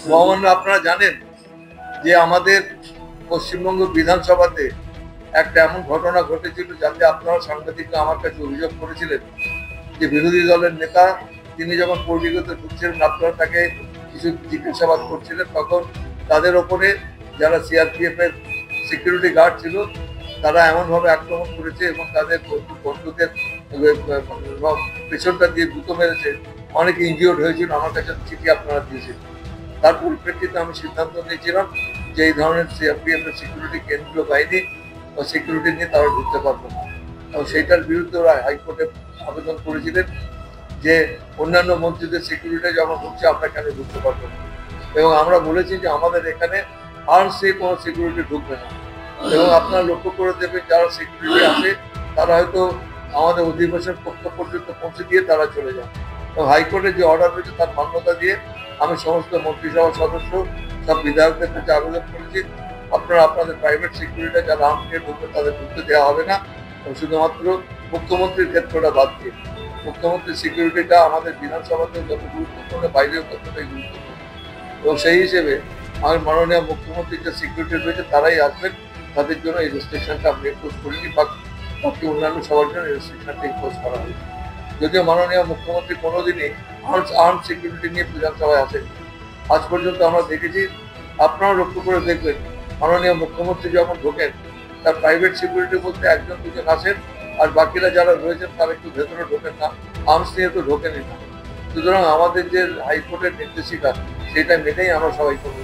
মহামান্য আপনারা জানেন যে আমাদের পশ্চিমবঙ্গ বিধানসভাতে একটা এমন ঘটনা ঘটেছিল যাতে আপনারা সাংবাদিকরা আমার কাছে অভিযোগ করেছিলেন যে বিরোধী দলের নেতা তিনি যখন পৌরবিগতে ঢুকছিলেন আপনারা তাকে কিছু জিজ্ঞাসাবাদ করছিলেন, তখন তাদের ওপরে যারা সিআরপিএফ এর সিকিউরিটি গার্ড ছিল তারা এমনভাবে আক্রমণ করেছে এবং তাদের বন্ধুদের পেছনটা দিয়ে গুঁতো মেরেছে, অনেকে ইনজিওর্ড হয়েছিল। আমার কাছে চিঠি আপনারা দিয়েছিলেন। তার পরিপ্রেক্ষিতে আমি সিদ্ধান্ত নিয়েছিলাম যে এই ধরনের সিআরপিএফ এর সিকিউরিটি কেন্দ্রীয় বাহিনী বা সিকিউরিটি নিয়ে তারা ঢুকতে পারবে না, এবং সেইটার বিরুদ্ধে ওরা হাইকোর্টে আবেদন করেছিলেন যে অন্যান্য মন্ত্রীদের সিকিউরিটি যখন ঢুকছে আমরা কেন ঢুকতে পারবো না। এবং আমরা বলেছি যে আমাদের এখানে আর্মসে কোনো সিকিউরিটি ঢুকবে না, এবং আপনারা লক্ষ্য করে দেবেন যারা সিকিউরিটি আছে তারা হয়তো আমাদের অধিবেশন কক্ষ পর্যন্ত পৌঁছে দিয়ে তারা চলে যান। এবং হাইকোর্টের যে অর্ডার রয়েছে তার মান্যতা দিয়ে আমি সমস্ত মন্ত্রিসভার সদস্য সব বিধায়কদের কাছে আবেদন করেছি আপনারা আপনাদের প্রাইভেট সিকিউরিটি যারা আর্ম নিয়ে ঢুকবে তাদের ঢুকতে দেওয়া হবে না, এবং শুধুমাত্র মুখ্যমন্ত্রীর ক্ষেত্রটা বাদ দিয়ে মুখ্যমন্ত্রীর সিকিউরিটিটা আমাদের বিধানসভাতেও যত গুরুত্বপূর্ণ বাইরেও ততটাই গুরুত্বপূর্ণ। এবং সেই হিসেবে আমার মাননীয় মুখ্যমন্ত্রীর যে সিকিউরিটি রয়েছে তারাই আসবেন, তাদের জন্য এই রেস্ট্রিকশনটা আমি ইম্পোজ করিনি, বাকি অন্যান্য সবার জন্য এই রেস্ট্রিকশনটা ইম্পোজ করা হয়েছে। যদিও মাননীয় মুখ্যমন্ত্রী কোনোদিনই আর্ম সিকিউরিটি নিয়ে বিধানসভায় আসেন, আজ পর্যন্ত আমরা দেখেছি। আপনারাও লক্ষ্য করে দেখবেন মাননীয় মুখ্যমন্ত্রী যখন ঢোকেন তার প্রাইভেট সিকিউরিটি বলতে একজন দুজন আসেন, আর বাকিরা যারা রয়েছেন তারা একটু ভেতরে ঢোকেন না, আর্মস নিয়ে তো ঢোকেনই না। সুতরাং আমাদের যে হাইকোর্টের নির্দেশিকা সেটা মেনেই আমরা সবাই করবো।